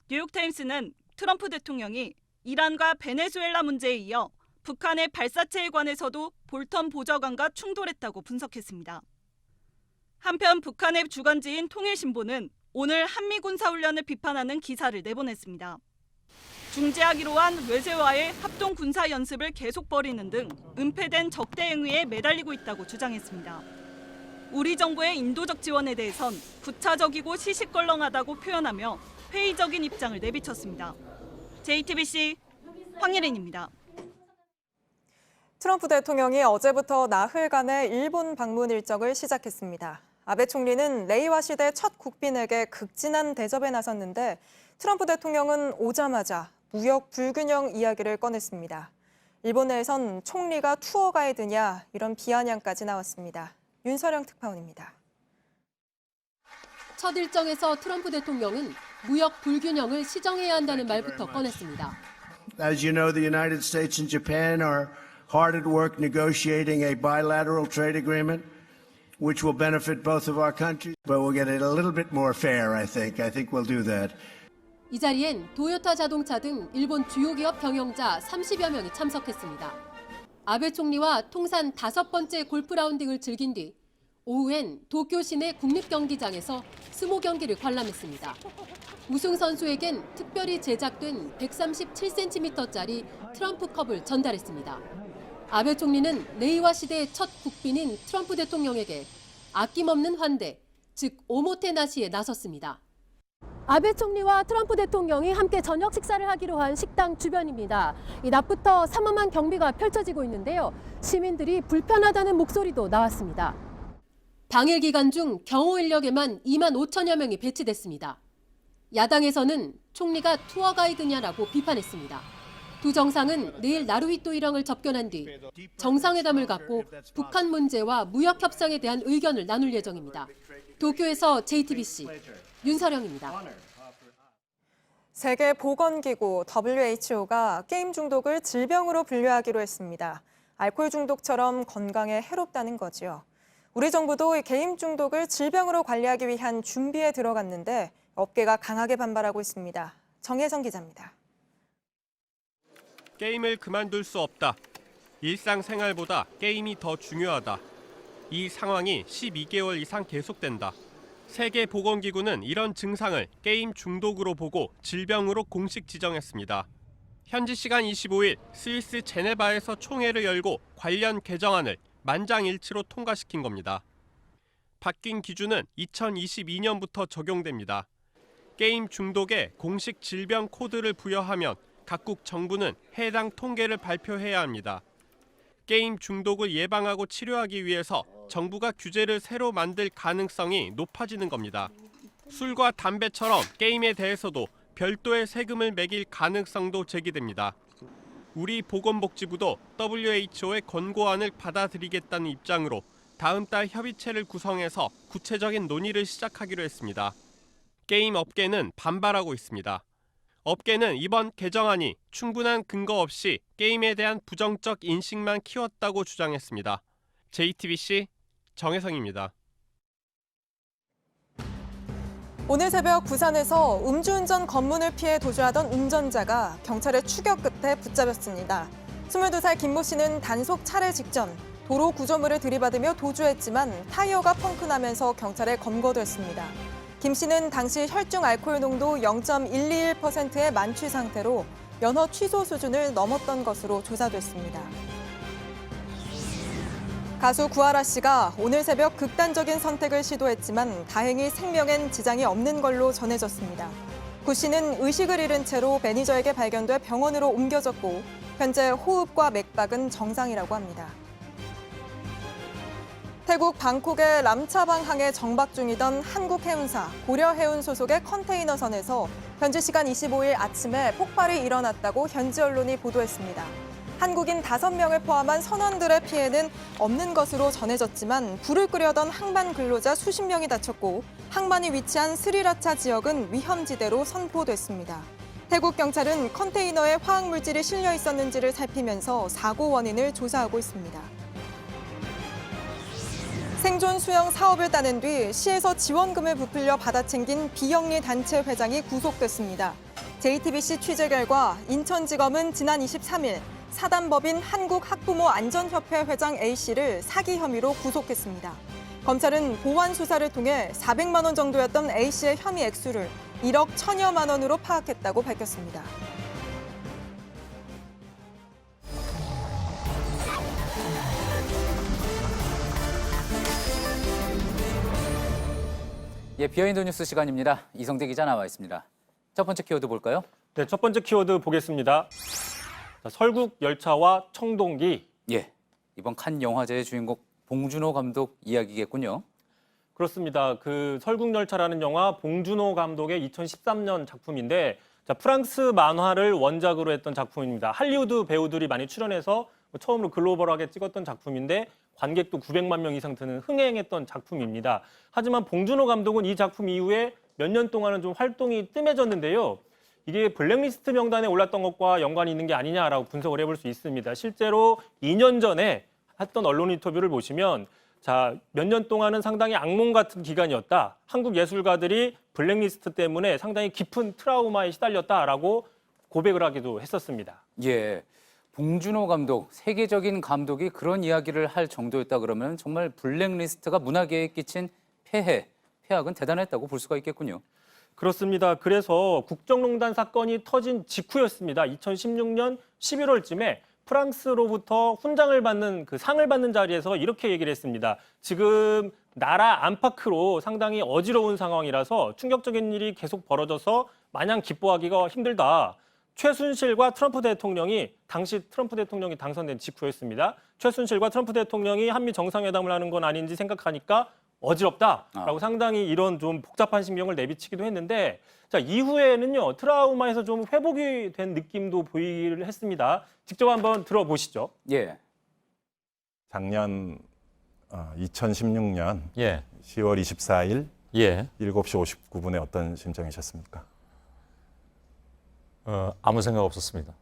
뉴욕타임스는 트럼프 대통령이 이란과 베네수엘라 문제에 이어 북한의 발사체에 관해서도 볼턴 보좌관과 충돌했다고 분석했습니다. 한편 북한의 주간지인 통일신보는 오늘 한미 군사훈련을 비판하는 기사를 내보냈습니다. 중재하기로 한 외세와의 합동 군사 연습을 계속 벌이는 등 은폐된 적대 행위에 매달리고 있다고 주장했습니다. 우리 정부의 인도적 지원에 대해선 구차적이고 시시껄렁하다고 표현하며 회의적인 입장을 내비쳤습니다. JTBC 황예린입니다. 트럼프 대통령이 어제부터 나흘간의 일본 방문 일정을 시작했습니다. 아베 총리는 레이와 시대 첫 국빈에게 극진한 대접에 나섰는데 트럼프 대통령은 오자마자 무역 불균형 이야기를 꺼냈습니다. 일본 내에선 총리가 투어 가이드냐 이런 비아냥까지 나왔습니다. 윤서령 특파원입니다. 첫 일정에서 트럼프 대통령은 무역 불균형을 시정해야 한다는 말부터 꺼냈습니다. As you know, the United States and Japan are hard at work negotiating a bilateral trade agreement, which will benefit both of our countries, but we'll get it a little bit more fair, I think. I think we'll do that. 이 자리엔 도요타 자동차 등 일본 주요 기업 경영자 30여 명이 참석했습니다. 아베 총리와 통산 5번째 골프 라운딩을 즐긴 뒤 오후엔 도쿄 시내 국립경기장에서 스모 경기를 관람했습니다. 우승 선수에겐 특별히 제작된 137cm짜리 트럼프 컵을 전달했습니다. 아베 총리는 레이와 시대의 첫 국빈인 트럼프 대통령에게 아낌없는 환대, 즉 오모테나시에 나섰습니다. 아베 총리와 트럼프 대통령이 함께 저녁 식사를 하기로 한 식당 주변입니다. 이 낮부터 삼엄한 경비가 펼쳐지고 있는데요. 시민들이 불편하다는 목소리도 나왔습니다. 방일 기간 중 경호 인력에만 2만 5천여 명이 배치됐습니다. 야당에서는 총리가 투어 가이드냐라고 비판했습니다. 두 정상은 내일 나루히토 일왕을 접견한 뒤 정상회담을 갖고 북한 문제와 무역 협상에 대한 의견을 나눌 예정입니다. 도쿄에서 JTBC 윤서령입니다. 세계보건기구 WHO가 게임 중독을 질병으로 분류하기로 했습니다. 알코올 중독처럼 건강에 해롭다는 거지요. 우리 정부도 게임 중독을 질병으로 관리하기 위한 준비에 들어갔는데 업계가 강하게 반발하고 있습니다. 정혜성 기자입니다. 게임을 그만둘 수 없다. 일상생활보다 게임이 더 중요하다. 이 상황이 12개월 이상 계속된다. 세계보건기구는 이런 증상을 게임 중독으로 보고 질병으로 공식 지정했습니다. 현지 시간 25일 스위스 제네바에서 총회를 열고 관련 개정안을 만장일치로 통과시킨 겁니다. 바뀐 기준은 2022년부터 적용됩니다. 게임 중독에 공식 질병 코드를 부여하면 각국 정부는 해당 통계를 발표해야 합니다. 게임 중독을 예방하고 치료하기 위해서 정부가 규제를 새로 만들 가능성이 높아지는 겁니다. 술과 담배처럼 게임에 대해서도 별도의 세금을 매길 가능성도 제기됩니다. 우리 보건복지부도 WHO의 권고안을 받아들이겠다는 입장으로 다음 달 협의체를 구성해서 구체적인 논의를 시작하기로 했습니다. 게임 업계는 반발하고 있습니다. 업계는 이번 개정안이 충분한 근거 없이 게임에 대한 부정적 인식만 키웠다고 주장했습니다. JTBC 정혜성입니다. 오늘 새벽 부산에서 음주운전 검문을 피해 도주하던 운전자가 경찰의 추격 끝에 붙잡혔습니다. 22살 김모 씨는 단속 차례 직전 도로 구조물을 들이받으며 도주했지만 타이어가 펑크나면서 경찰에 검거됐습니다. 김 씨는 당시 혈중 알코올 농도 0.121%의 만취 상태로 면허 취소 수준을 넘었던 것으로 조사됐습니다. 가수 구하라 씨가 오늘 새벽 극단적인 선택을 시도했지만 다행히 생명엔 지장이 없는 걸로 전해졌습니다. 구 씨는 의식을 잃은 채로 매니저에게 발견돼 병원으로 옮겨졌고 현재 호흡과 맥박은 정상이라고 합니다. 태국 방콕의 람차방항에 정박 중이던 한국해운사 고려해운 소속의 컨테이너선에서 현지 시간 25일 아침에 폭발이 일어났다고 현지 언론이 보도했습니다. 한국인 5명을 포함한 선원들의 피해는 없는 것으로 전해졌지만 불을 끄려던 항만 근로자 수십 명이 다쳤고 항만이 위치한 스리라차 지역은 위험지대로 선포됐습니다. 태국 경찰은 컨테이너에 화학물질이 실려 있었는지를 살피면서 사고 원인을 조사하고 있습니다. 생존 수영 사업을 따낸 뒤 시에서 지원금을 부풀려 받아챙긴 비영리 단체 회장이 구속됐습니다. JTBC 취재 결과 인천지검은 지난 23일 사단법인 한국학부모안전협회 회장 A씨를 사기 혐의로 구속했습니다. 검찰은 보완 수사를 통해 400만 원 정도였던 A씨의 혐의 액수를 1억 1,000여만 원으로 파악했다고 밝혔습니다. 예, 비하인드 뉴스 시간입니다. 이성대 기자 나와 있습니다. 첫 번째 키워드 볼까요? 네, 첫 번째 키워드 보겠습니다. 자, 설국 열차와 청동기. 예, 이번 칸 영화제의 주인공 봉준호 감독 이야기겠군요. 그렇습니다. 그 설국열차라는 영화 봉준호 감독의 2013년 작품인데 자, 프랑스 만화를 원작으로 했던 작품입니다. 할리우드 배우들이 많이 출연해서 처음으로 글로벌하게 찍었던 작품인데 관객도 900만 명 이상 드는 흥행했던 작품입니다. 하지만 봉준호 감독은 이 작품 이후에 몇 년 동안은 좀 활동이 뜸해졌는데요. 이게 블랙리스트 명단에 올랐던 것과 연관이 있는 게 아니냐라고 분석을 해볼 수 있습니다. 실제로 2년 전에 했던 언론 인터뷰를 보시면 자, 몇 년 동안은 상당히 악몽 같은 기간이었다. 한국 예술가들이 블랙리스트 때문에 상당히 깊은 트라우마에 시달렸다라고 고백을 하기도 했었습니다. 예, 봉준호 감독, 세계적인 감독이 그런 이야기를 할 정도였다 그러면 정말 블랙리스트가 문화계에 끼친 폐악은 대단했다고 볼 수가 있겠군요. 그렇습니다. 그래서 국정농단 사건이 터진 직후였습니다. 2016년 11월쯤에 프랑스로부터 훈장을 받는 그 상을 받는 자리에서 이렇게 얘기를 했습니다. 지금 나라 안팎으로 상당히 어지러운 상황이라서 충격적인 일이 계속 벌어져서 마냥 기뻐하기가 힘들다. 최순실과 트럼프 대통령이 당시 트럼프 대통령이 당선된 직후였습니다. 최순실과 트럼프 대통령이 한미 정상회담을 하는 건 아닌지 생각하니까 어지럽다라고 상당히 이런 좀 복잡한 신경을 내비치기도 했는데 자, 이후에는요 트라우마에서 좀 회복이 된 느낌도 보이기를 했습니다. 직접 한번 들어보시죠. 예. 작년 2016년 10월 24일 7시 59분에 어떤 심정이셨습니까? 아무 생각 없었습니다.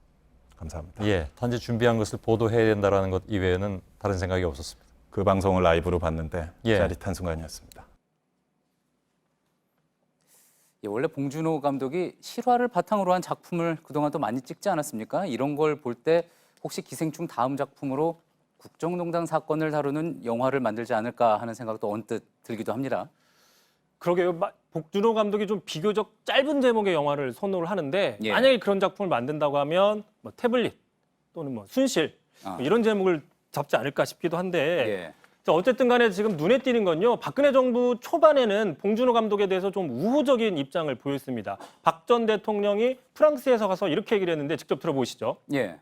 감사합니다. 예, 단지 준비한 것을 보도해야 된다는 것 이외에는 다른 생각이 없었습니다. 그 방송을 라이브로 봤는데 예. 짜릿한 순간이었습니다. 예, 원래 봉준호 감독이 실화를 바탕으로 한 작품을 그동안 또 많이 찍지 않았습니까? 이런 걸 볼 때 혹시 기생충 다음 작품으로 국정농단 사건을 다루는 영화를 만들지 않을까 하는 생각도 언뜻 들기도 합니다. 그러게요. 봉준호 감독이 좀 비교적 짧은 제목의 영화를 선호를 하는데 예. 만약에 그런 작품을 만든다고 하면 뭐 태블릿 또는 뭐 순실 뭐 이런 제목을 잡지 않을까 싶기도 한데 자, 어쨌든 간에 지금 눈에 띄는 건요. 박근혜 정부 초반에는 봉준호 감독에 대해서 좀 우호적인 입장을 보였습니다. 박 전 대통령이 프랑스에서 가서 이렇게 얘기를 했는데 직접 들어보시죠. 예.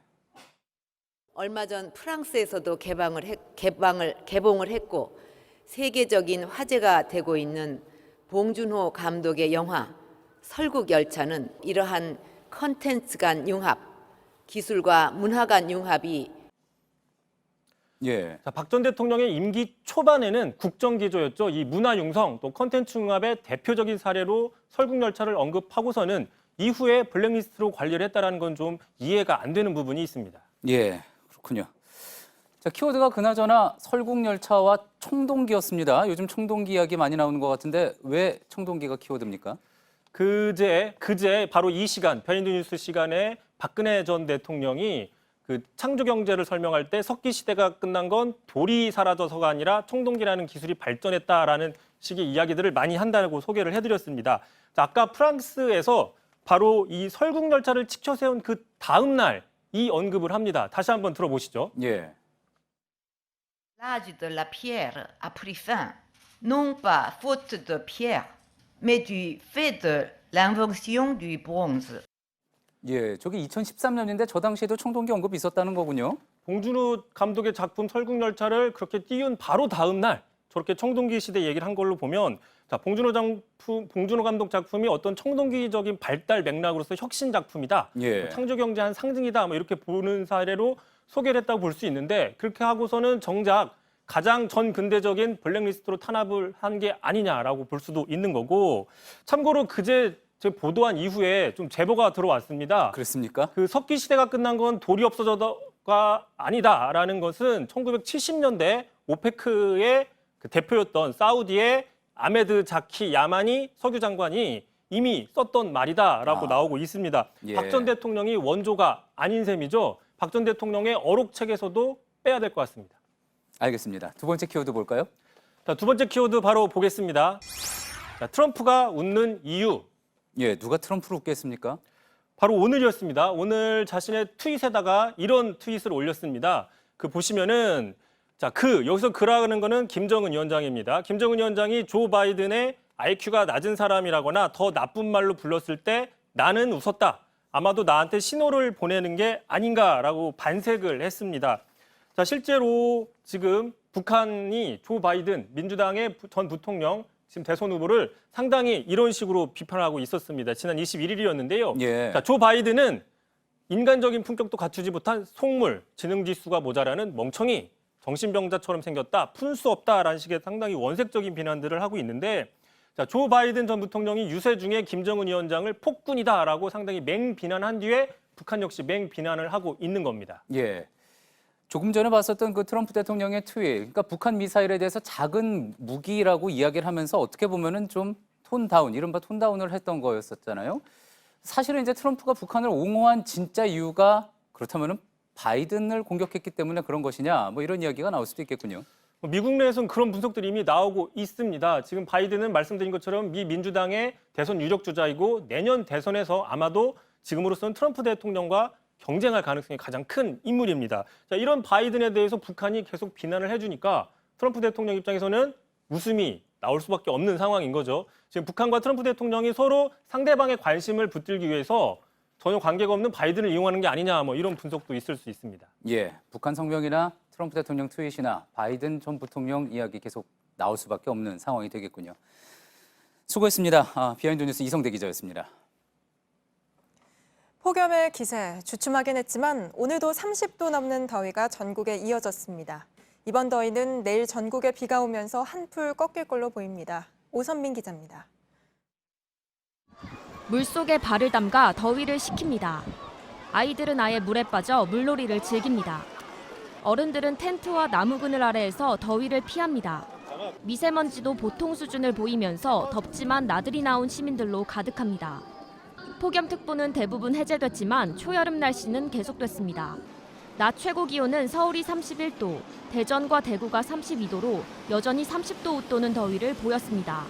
얼마 전 프랑스에서도 개봉을 했고 세계적인 화제가 되고 있는 봉준호 감독의 영화 설국열차는 이러한 컨텐츠 간 융합, 기술과 문화 간 융합이 예. 박 전 대통령의 임기 초반에는 국정기조였죠. 이 문화융성 또 컨텐츠 융합의 대표적인 사례로 설국열차를 언급하고서는 이후에 블랙리스트로 관리를 했다는 건 좀 이해가 안 되는 부분이 있습니다. 예, 그렇군요. 자, 키워드가 그나저나 설국열차와 청동기였습니다. 요즘 청동기 이야기 많이 나오는 것 같은데 왜 청동기가 키워드입니까? 그제 바로 이 시간 비하인드 뉴스 시간에 박근혜 전 대통령이 그 창조 경제를 설명할 때 석기 시대가 끝난 건 돌이 사라져서가 아니라 청동기라는 기술이 발전했다라는 식의 이야기들을 많이 한다고 소개를 해드렸습니다. 자, 아까 프랑스에서 바로 이 설국열차를 치켜 세운 그 다음 날 이 언급을 합니다. 다시 한번 들어보시죠. 예. L'âge de la pierre a pris fin, non pas faute de pierre, mais du fait de l'invention du bronze. 예, 저기 2013년인데 저 당시에도 청동기 언급이 있었다는 거군요. 봉준호 감독의 작품 설국열차를 그렇게 띄운 바로 다음 날 저렇게 청동기 시대 얘기를 한 걸로 보면 자, 봉준호 감독 작품이 어떤 청동기적인 발달 맥락으로서 혁신 작품이다. 예. 창조 경제의 한 상징이다. 뭐 이렇게 보는 사례로 소개를 했다고 볼 수 있는데 그렇게 하고서는 정작 가장 전 근대적인 블랙리스트로 탄압을 한 게 아니냐라고 볼 수도 있는 거고 참고로 그제 저희 보도한 이후에 좀 제보가 들어왔습니다. 그렇습니까? 그 석기 시대가 끝난 건 돌이 없어져가 아니다라는 것은 1970년대 오페크의 그 대표였던 사우디의 아메드 자키 야마니 석유 장관이 이미 썼던 말이다라고 나오고 있습니다. 예. 박 전 대통령이 원조가 아닌 셈이죠. 박 전 대통령의 어록책에서도 빼야 될 것 같습니다. 알겠습니다. 두 번째 키워드 볼까요? 자, 두 번째 키워드 바로 보겠습니다. 자, 트럼프가 웃는 이유. 예, 누가 트럼프를 웃겠습니까? 바로 오늘이었습니다. 오늘 자신의 트윗에다가 이런 트윗을 올렸습니다. 그 보시면은 자, 여기서 그라는 거는 김정은 위원장입니다. 김정은 위원장이 조 바이든의 IQ가 낮은 사람이라거나 더 나쁜 말로 불렀을 때 나는 웃었다. 아마도 나한테 신호를 보내는 게 아닌가라고 반색을 했습니다. 자, 실제로 지금 북한이 조 바이든 민주당의 전 부통령 지금 대선 후보를 상당히 이런 식으로 비판하고 있었습니다. 지난 21일이었는데요. 예. 자, 조 바이든은 인간적인 품격도 갖추지 못한 속물, 지능지수가 모자라는 멍청이, 정신병자처럼 생겼다, 푼 수 없다라는 식의 상당히 원색적인 비난들을 하고 있는데 자, 조 바이든 전 부통령이 유세 중에 김정은 위원장을 폭군이다라고 상당히 맹비난한 뒤에 북한 역시 맹비난을 하고 있는 겁니다. 예. 조금 전에 봤었던 그 트럼프 대통령의 트윗, 그러니까 북한 미사일에 대해서 작은 무기라고 이야기를 하면서 어떻게 보면은 좀 톤다운, 이른바 톤다운을 했던 거였었잖아요. 사실은 이제 트럼프가 북한을 옹호한 진짜 이유가 그렇다면은 바이든을 공격했기 때문에 그런 것이냐, 뭐 이런 이야기가 나올 수도 있겠군요. 미국 내에서는 그런 분석들이 이미 나오고 있습니다. 지금 바이든은 말씀드린 것처럼 미 민주당의 대선 유력 주자이고 내년 대선에서 아마도 지금으로서는 트럼프 대통령과 경쟁할 가능성이 가장 큰 인물입니다. 자, 이런 바이든에 대해서 북한이 계속 비난을 해주니까 트럼프 대통령 입장에서는 웃음이 나올 수밖에 없는 상황인 거죠. 지금 북한과 트럼프 대통령이 서로 상대방의 관심을 붙들기 위해서 전혀 관계가 없는 바이든을 이용하는 게 아니냐, 뭐 이런 분석도 있을 수 있습니다. 예, 북한 성명이나 트럼프 대통령 트윗이나 바이든 전 부통령 이야기 계속 나올 수밖에 없는 상황이 되겠군요. 수고했습니다. 비하인드 뉴스 이성대 기자였습니다. 폭염의 기세 주춤하긴 했지만 오늘도 30도 넘는 더위가 전국에 이어졌습니다. 이번 더위는 내일 전국에 비가 오면서 한풀 꺾일 걸로 보입니다. 오선민 기자입니다. 물속에 발을 담가 더위를 식힙니다. 아이들은 아예 물에 빠져 물놀이를 즐깁니다. 어른들은 텐트와 나무 그늘 아래에서 더위를 피합니다. 미세먼지도 보통 수준을 보이면서 덥지만 나들이 나온 시민들로 가득합니다. 폭염특보는 대부분 해제됐지만 초여름 날씨는 계속됐습니다. 낮 최고 기온은 서울이 31도, 대전과 대구가 32도로 여전히 30도 웃도는 더위를 보였습니다.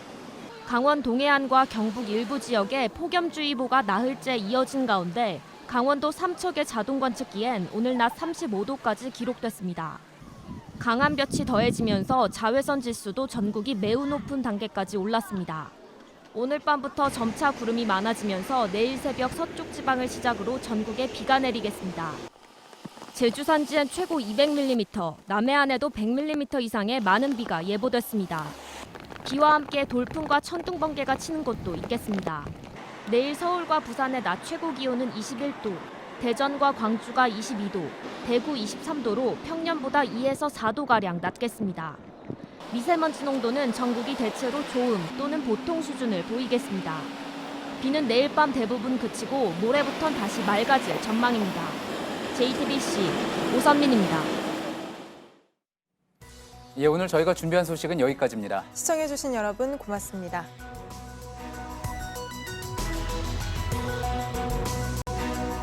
강원 동해안과 경북 일부 지역에 폭염주의보가 나흘째 이어진 가운데 강원도 삼척의 자동관측기엔 오늘 낮 35도까지 기록됐습니다. 강한 볕이 더해지면서 자외선 지수도 전국이 매우 높은 단계까지 올랐습니다. 오늘 밤부터 점차 구름이 많아지면서 내일 새벽 서쪽 지방을 시작으로 전국에 비가 내리겠습니다. 제주 산지엔 최고 200mm, 남해안에도 100mm 이상의 많은 비가 예보됐습니다. 비와 함께 돌풍과 천둥 번개가 치는 곳도 있겠습니다. 내일 서울과 부산의 낮 최고 기온은 21도, 대전과 광주가 22도, 대구 23도로 평년보다 2에서 4도가량 낮겠습니다. 미세먼지 농도는 전국이 대체로 좋음 또는 보통 수준을 보이겠습니다. 비는 내일 밤 대부분 그치고 모레부턴 다시 맑아질 전망입니다. JTBC 오선민입니다. 예, 오늘 저희가 준비한 소식은 여기까지입니다. 시청해주신 여러분 고맙습니다.